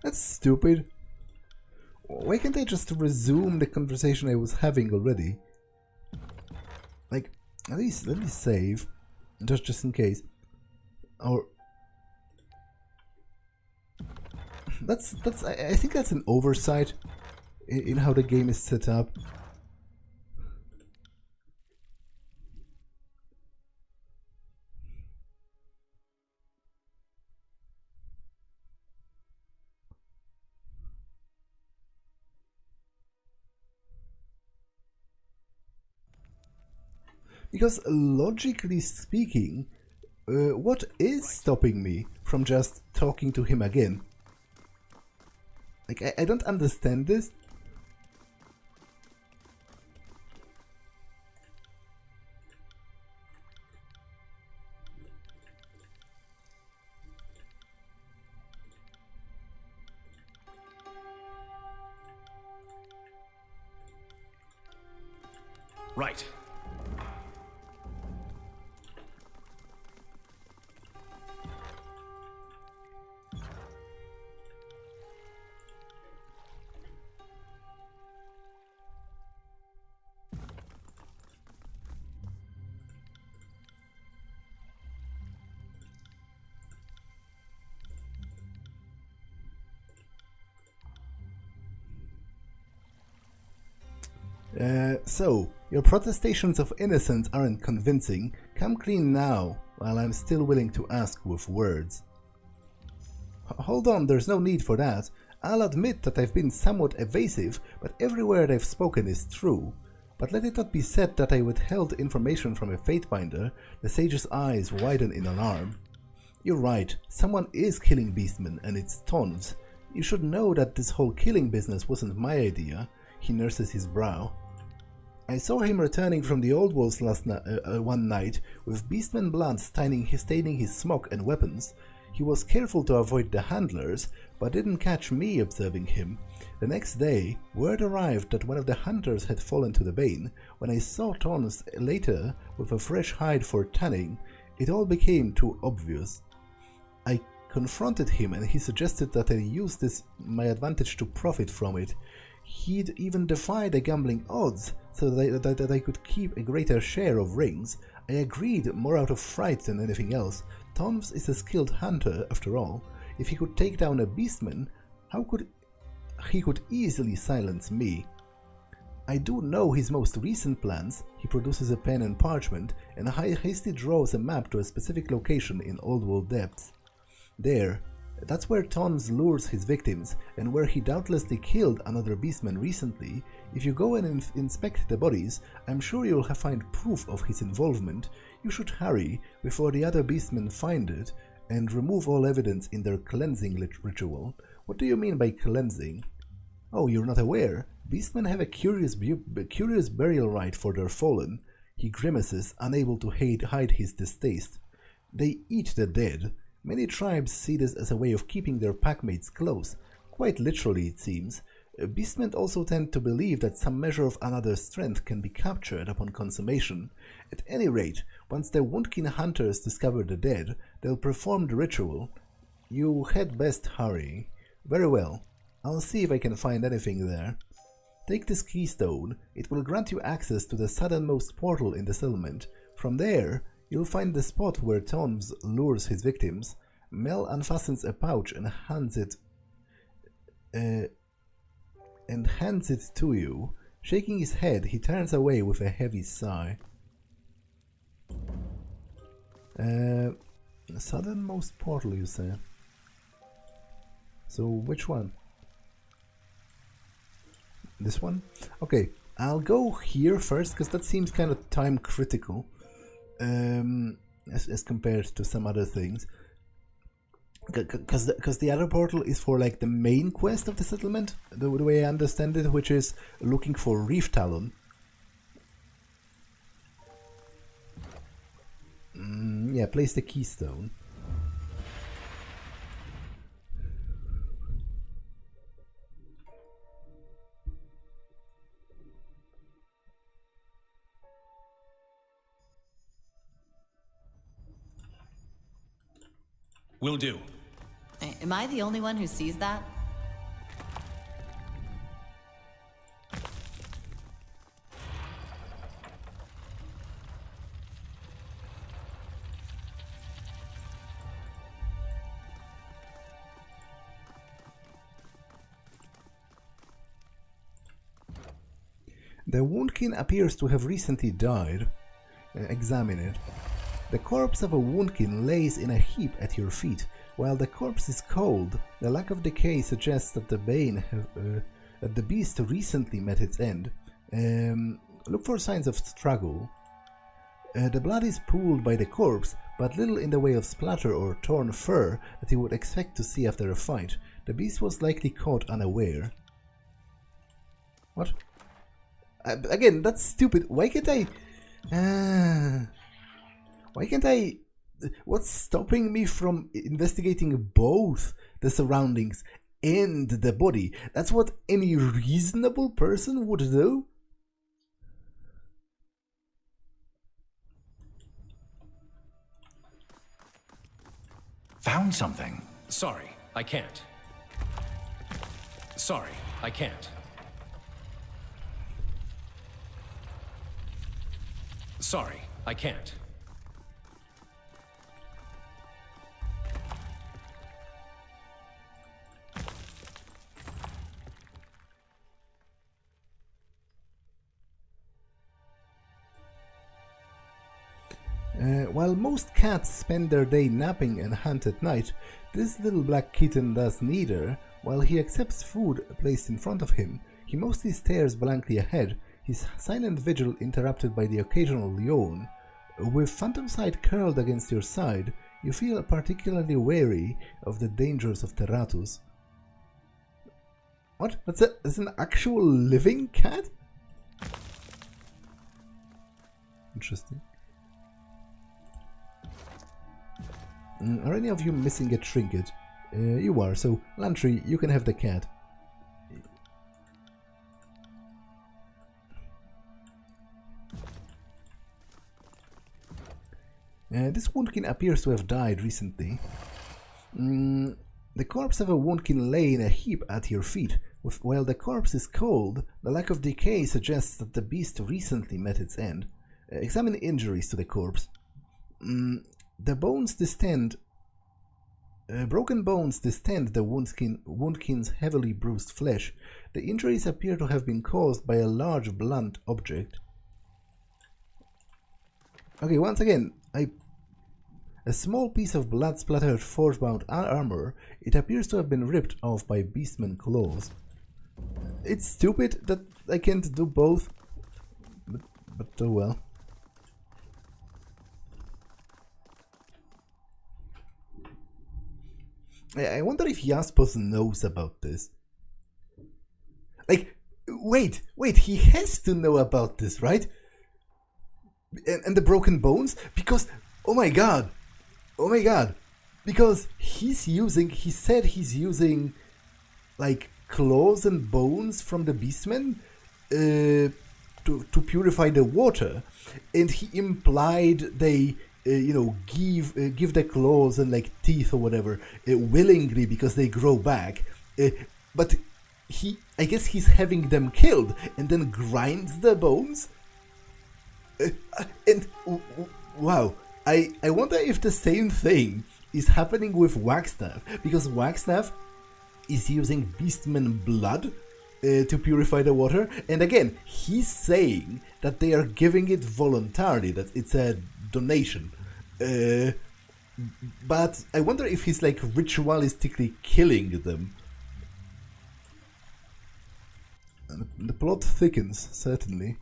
That's stupid. Why can't I just resume the conversation I was having already? Like, at least let me save, just in case. Or I think that's an oversight in how the game is set up. Because logically speaking, what is stopping me from just talking to him again? Like, I don't understand this. Right. So, your protestations of innocence aren't convincing. Come clean now, while I'm still willing to ask with words. Hold on, there's no need for that. I'll admit that I've been somewhat evasive, but every word I've spoken is true. But let it not be said that I withheld information from a Fatebinder. The sage's eyes widen in alarm. You're right, someone is killing beastmen, and it's Tonves. You should know that this whole killing business wasn't my idea. He nurses his brow. I saw him returning from the Old Walls one night, with beastman blood staining his smock and weapons. He was careful to avoid the handlers, but didn't catch me observing him. The next day, word arrived that one of the hunters had fallen to the bane. When I saw Tonves later with a fresh hide for tanning, it all became too obvious. I confronted him, and he suggested that I use my advantage to profit from it. He'd even defy the gambling odds so that I could keep a greater share of rings. I agreed, more out of fright than anything else. Tonves is a skilled hunter, after all. If he could take down a beastman, he could easily silence me. I do know his most recent plans. He produces a pen and parchment, and hastily draws a map to a specific location in Old World depths. That's where Tonves lures his victims, and where he doubtlessly killed another beastman recently. If you go and inspect the bodies, I'm sure you'll find proof of his involvement. You should hurry before the other beastmen find it, and remove all evidence in their cleansing ritual. What do you mean by cleansing? Oh, you're not aware? Beastmen have a curious burial rite for their fallen. He grimaces, unable to hide his distaste. They eat the dead. Many tribes see this as a way of keeping their packmates close, quite literally it seems. Beastmen also tend to believe that some measure of another's strength can be captured upon consummation. At any rate, once the Woundkin hunters discover the dead, they'll perform the ritual. You had best hurry. Very well, I'll see if I can find anything there. Take this keystone. It will grant you access to the southernmost portal in the settlement. From there, you'll find the spot where Tonves lures his victims. Mell unfastens a pouch and hands it to you. Shaking his head, he turns away with a heavy sigh. Southernmost portal, you say? So which one? This one? Okay, I'll go here first, because that seems kind of time critical. As compared to some other things, because the other portal is for like the main quest of the settlement, the way I understand it, which is looking for Reef Talon. Yeah, place the keystone. Will do. Am I the only one who sees that? The Woundkin appears to have recently died. Examine it. The corpse of a Woundkin lays in a heap at your feet. While the corpse is cold, the lack of decay suggests that that the beast recently met its end. Look for signs of struggle. The blood is pooled by the corpse, but little in the way of splatter or torn fur that you would expect to see after a fight. The beast was likely caught unaware. What? Again, that's stupid. Why can't I... Why can't I... What's stopping me from investigating both the surroundings and the body? That's what any reasonable person would do. found something. Sorry, I can't. Sorry, I can't. Sorry, I can't. While most cats spend their day napping and hunt at night, this little black kitten does neither. While he accepts food placed in front of him, he mostly stares blankly ahead, his silent vigil interrupted by the occasional yawn. With phantom sight curled against your side, you feel particularly wary of the dangers of Terratus. What? That's an actual living cat? Interesting. Are any of you missing a trinket? You are, so Lantry, you can have the cat. This woundkin appears to have died recently. The corpse of a woundkin lay in a heap at your feet. While the corpse is cold, the lack of decay suggests that the beast recently met its end. Examine injuries to the corpse. The bones distend. Broken bones distend the woundkin's heavily bruised flesh. The injuries appear to have been caused by a large blunt object. Okay, once again, a small piece of blood-splattered forge-bound armor. It appears to have been ripped off by beastmen claws. It's stupid that I can't do both, but oh well. I wonder if Jaspos knows about this. Like, wait, he has to know about this, right? And the broken bones? Because, oh my god, because he said he's using, like, claws and bones from the beastmen to purify the water, and he implied they give the claws and like teeth or whatever willingly because they grow back, but I guess he's having them killed and then grinds the bones. And wow, I wonder if the same thing is happening with Wagstaff, because Wagstaff is using beastman blood to purify the water, and again he's saying that they are giving it voluntarily, that it's a donation. But I wonder if he's like ritualistically killing them. And the plot thickens, certainly.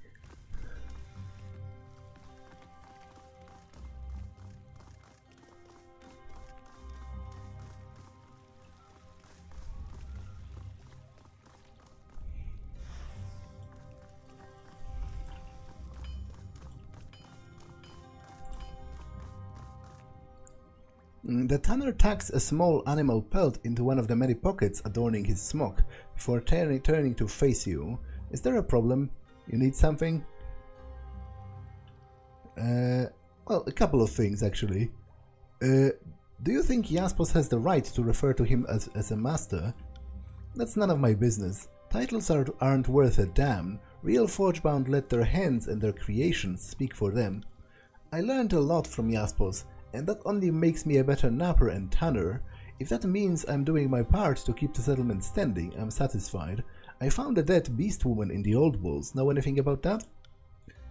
The tanner tucks a small animal pelt into one of the many pockets adorning his smock before turning to face you. Is there a problem? You need something? Well, a couple of things, actually. Do you think Jaspos has the right to refer to him as a master? That's none of my business. Titles aren't worth a damn. Real Forgebound let their hands and their creations speak for them. I learned a lot from Jaspos, and that only makes me a better napper and tanner. If that means I'm doing my part to keep the settlement standing, I'm satisfied. I found a dead beast woman in the old walls. Know anything about that?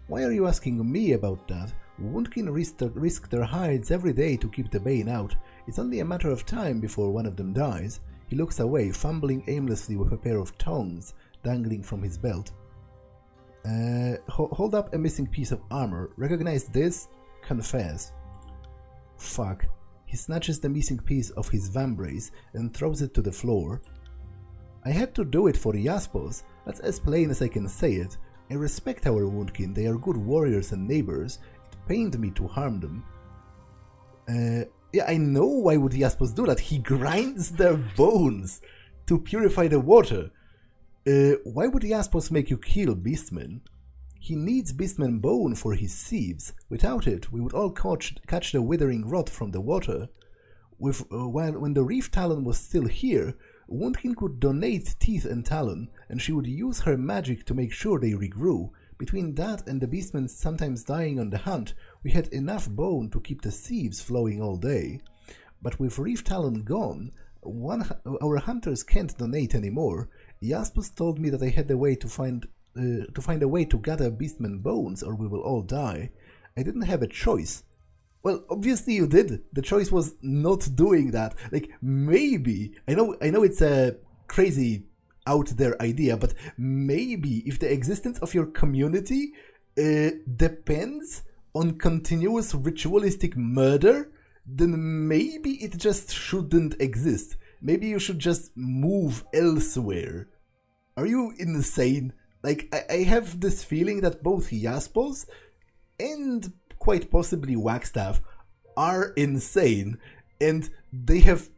Why are you asking me about that? Woundkin risk their hides every day to keep the bane out. It's only a matter of time before one of them dies. He looks away, fumbling aimlessly with a pair of tongs dangling from his belt. Hold up a missing piece of armor. Recognize this? Confess. Fuck. He snatches the missing piece of his vambrace and throws it to the floor. I had to do it for Jaspos. That's as plain as I can say it. I respect our woundkin. They are good warriors and neighbors. It pained me to harm them. Yeah, I know why would Jaspos do that. He grinds their bones to purify the water. Why would Jaspos make you kill beastmen? He needs beastman bone for his sieves. Without it, we would all catch the withering rot from the water. When the Reef Talon was still here, Wundkin could donate teeth and talon, and she would use her magic to make sure they regrew. Between that and the beastmen sometimes dying on the hunt, we had enough bone to keep the sieves flowing all day. But with Reef Talon gone, our hunters can't donate anymore. Jaspus told me that I had a way to find a way to gather beastmen bones, or we will all die. I didn't have a choice. Well, obviously you did. The choice was not doing that. Like, maybe, I know it's a crazy out there idea, but maybe if the existence of your community depends on continuous ritualistic murder, then maybe it just shouldn't exist. Maybe you should just move elsewhere. Are you insane? Like, I have this feeling that both Jaspos and quite possibly Wagstaff are insane, and they have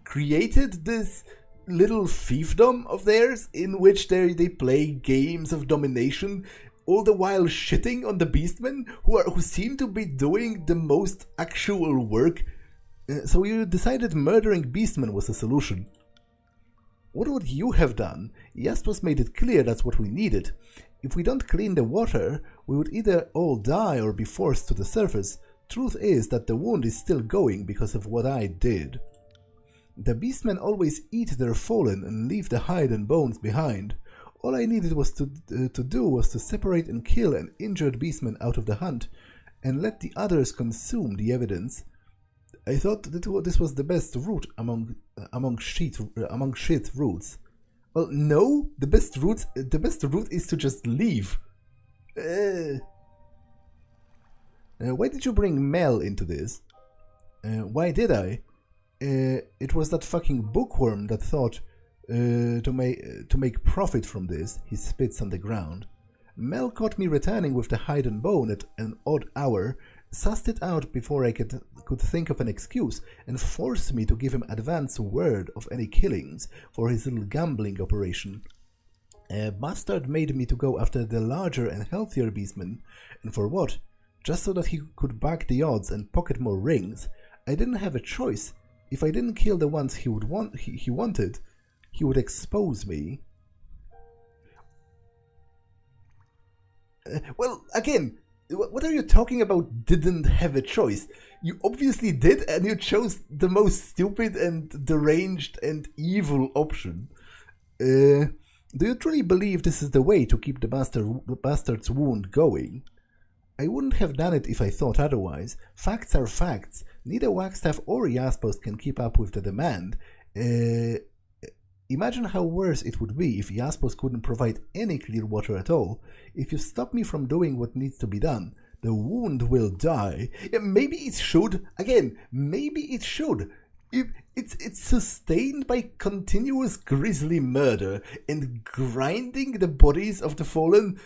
created this little fiefdom of theirs in which they play games of domination, all the while shitting on the beastmen who seem to be doing the most actual work. So you decided murdering beastmen was the solution. What would you have done? Jaspos made it clear that's what we needed. If we don't clean the water, we would either all die or be forced to the surface. Truth is that the wound is still going because of what I did. The beastmen always eat their fallen and leave the hide and bones behind. All I needed was to do was to separate and kill an injured beastman out of the hunt, and let the others consume the evidence. I thought that this was the best route among shit routes. Well, no, the best route is to just leave. Why did you bring Mell into this? Why did I? It was that fucking bookworm that thought to make profit from this. He spits on the ground. Mell caught me returning with the hide and bone at an odd hour, sussed it out before I could think of an excuse, and forced me to give him advance word of any killings for his little gambling operation. Bastard made me to go after the larger and healthier beastmen, and for what? Just so that he could back the odds and pocket more rings. I didn't have a choice. If I didn't kill the ones he wanted, he would expose me. Well, again, what are you talking about didn't have a choice? You obviously did, and you chose the most stupid and deranged and evil option. Do you truly believe this is the way to keep the bastard's wound going? I wouldn't have done it if I thought otherwise. Facts are facts. Neither Wagstaff or Jaspos can keep up with the demand. Imagine how worse it would be if Jaspos couldn't provide any clear water at all. If you stop me from doing what needs to be done, the wound will die. Maybe it should. Again, maybe it should. It's sustained by continuous grisly murder and grinding the bodies of the fallen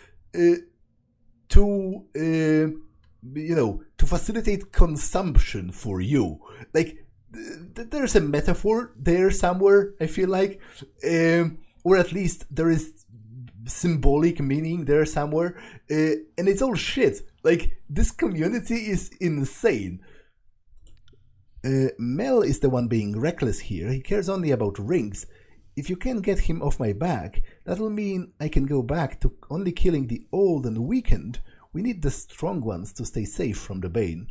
to facilitate consumption for you. Like, there's a metaphor there somewhere, I feel like, or at least there is symbolic meaning there somewhere, and it's all shit. Like, this community is insane. Mell is the one being reckless here. He cares only about rings. If you can get him off my back, that'll mean I can go back to only killing the old and weakened. We need the strong ones to stay safe from the Bane.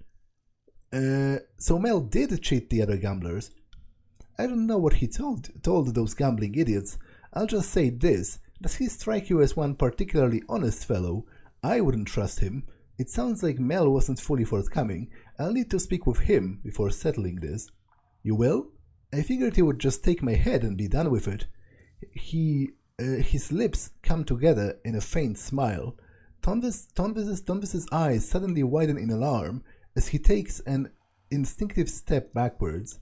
So Mell did cheat the other gamblers. I don't know what he told those gambling idiots. I'll just say this. Does he strike you as one particularly honest fellow? I wouldn't trust him. It sounds like Mell wasn't fully forthcoming. I'll need to speak with him before settling this. You will? I figured he would just take my head and be done with it. His lips come together in a faint smile. Tonves' eyes suddenly widen in alarm as he takes an instinctive step backwards.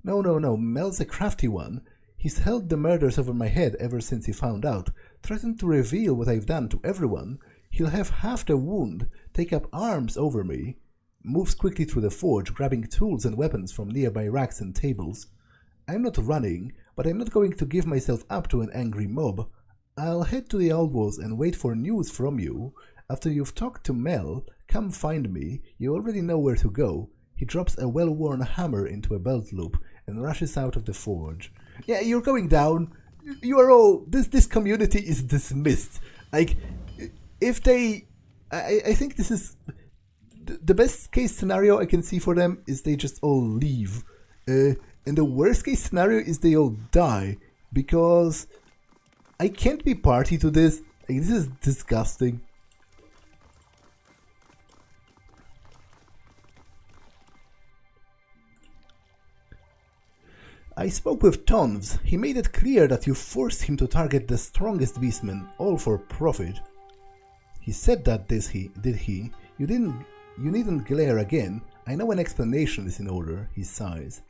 No, Mell's a crafty one. He's held the murders over my head ever since he found out, threatened to reveal what I've done to everyone. He'll have half the wound, take up arms over me, moves quickly through the forge, grabbing tools and weapons from nearby racks and tables. I'm not running, but I'm not going to give myself up to an angry mob. I'll head to the Old Walls and wait for news from you. After you've talked to Mell, come find me. You already know where to go. He drops a well-worn hammer into a belt loop and rushes out of the forge. Yeah, you're going down. You are all... This community is dismissed. Like, if they... I think this is... The best case scenario I can see for them is they just all leave. And the worst case scenario is they all die. Because I can't be party to this. Like, this is disgusting. I spoke with Tonves. He made it clear that you forced him to target the strongest beastmen, all for profit. He said that, did he? You needn't glare again. I know an explanation is in order, he sighs.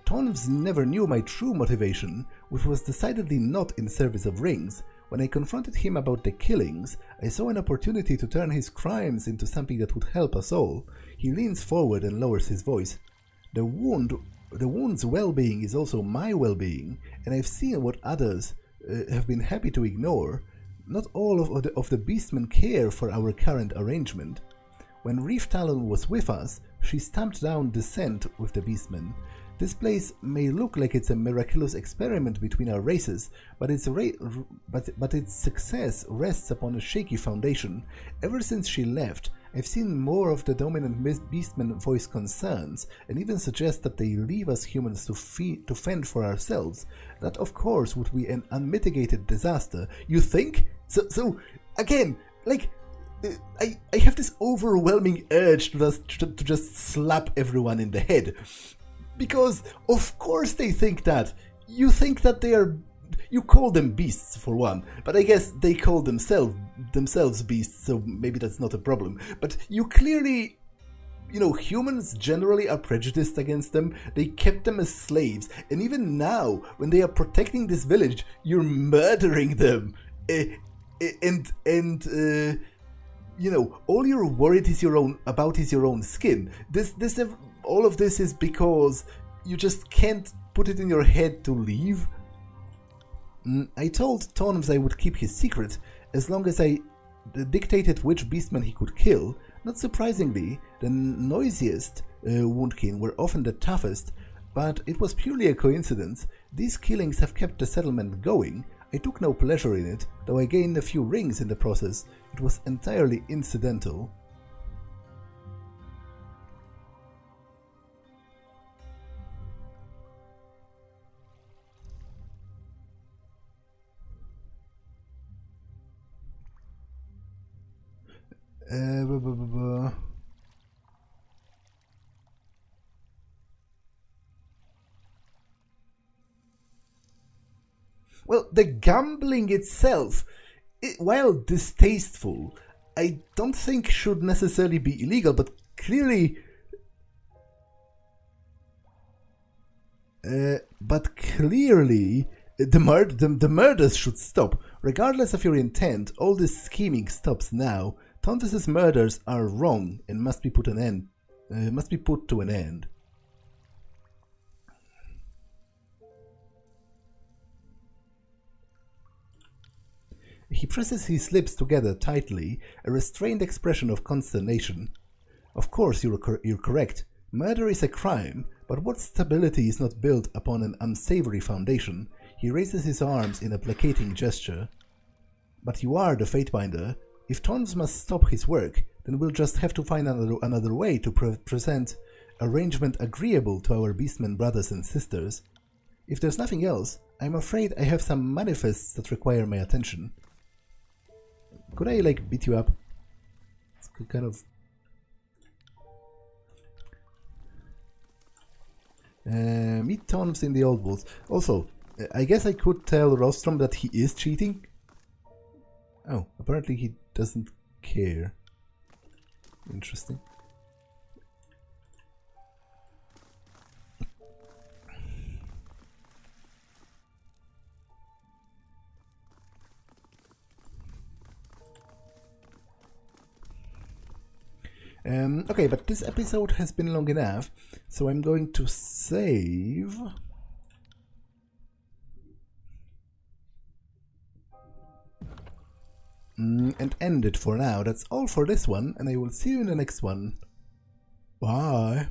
Tonves never knew my true motivation, which was decidedly not in service of rings. When I confronted him about the killings, I saw an opportunity to turn his crimes into something that would help us all. He leans forward and lowers his voice. The wound's well-being is also my well-being, and I've seen what others have been happy to ignore. Not all of the beastmen care for our current arrangement. When Reef Talon was with us, she stamped down dissent with the beastmen. This place may look like it's a miraculous experiment between our races, but its success rests upon a shaky foundation. Ever since she left, I've seen more of the dominant beastmen voice concerns, and even suggest that they leave us humans to fend for ourselves. That, of course, would be an unmitigated disaster. You think? So again, like, I have this overwhelming urge to just slap everyone in the head. Because, of course they think that. You think that they are... You call them beasts, for one, but I guess they call themselves beasts, so maybe that's not a problem. But you clearly... You know, humans generally are prejudiced against them. They kept them as slaves, and even now, when they are protecting this village, you're murdering them. You know, all you're worried is your own skin. All of this is because you just can't put it in your head to leave. I told Tonves I would keep his secret as long as I dictated which beastmen he could kill. Not surprisingly, the noisiest woundkin were often the toughest, but it was purely a coincidence. These killings have kept the settlement going. I took no pleasure in it, though I gained a few rings in the process. It was entirely incidental. Well, the gambling itself, while distasteful, I don't think should necessarily be illegal, but clearly... the murders should stop. Regardless of your intent, all this scheming stops now. Tonves' murders are wrong and must be put to an end. He presses his lips together tightly, a restrained expression of consternation. Of course, you're correct. Murder is a crime, but what stability is not built upon an unsavory foundation? He raises his arms in a placating gesture. But you are the Fatebinder. If Tonves must stop his work, then we'll just have to find another way to present arrangement agreeable to our beastmen brothers and sisters. If there's nothing else, I'm afraid I have some manifests that require my attention. Could I, like, beat you up? It's kind of... meet Tonves in the Old Walls. Also, I guess I could tell Rostrom that he is cheating. Oh, apparently he doesn't care. Interesting. Okay, but this episode has been long enough, so I'm going to save. And end it for now. That's all for this one, and I will see you in the next one. Bye.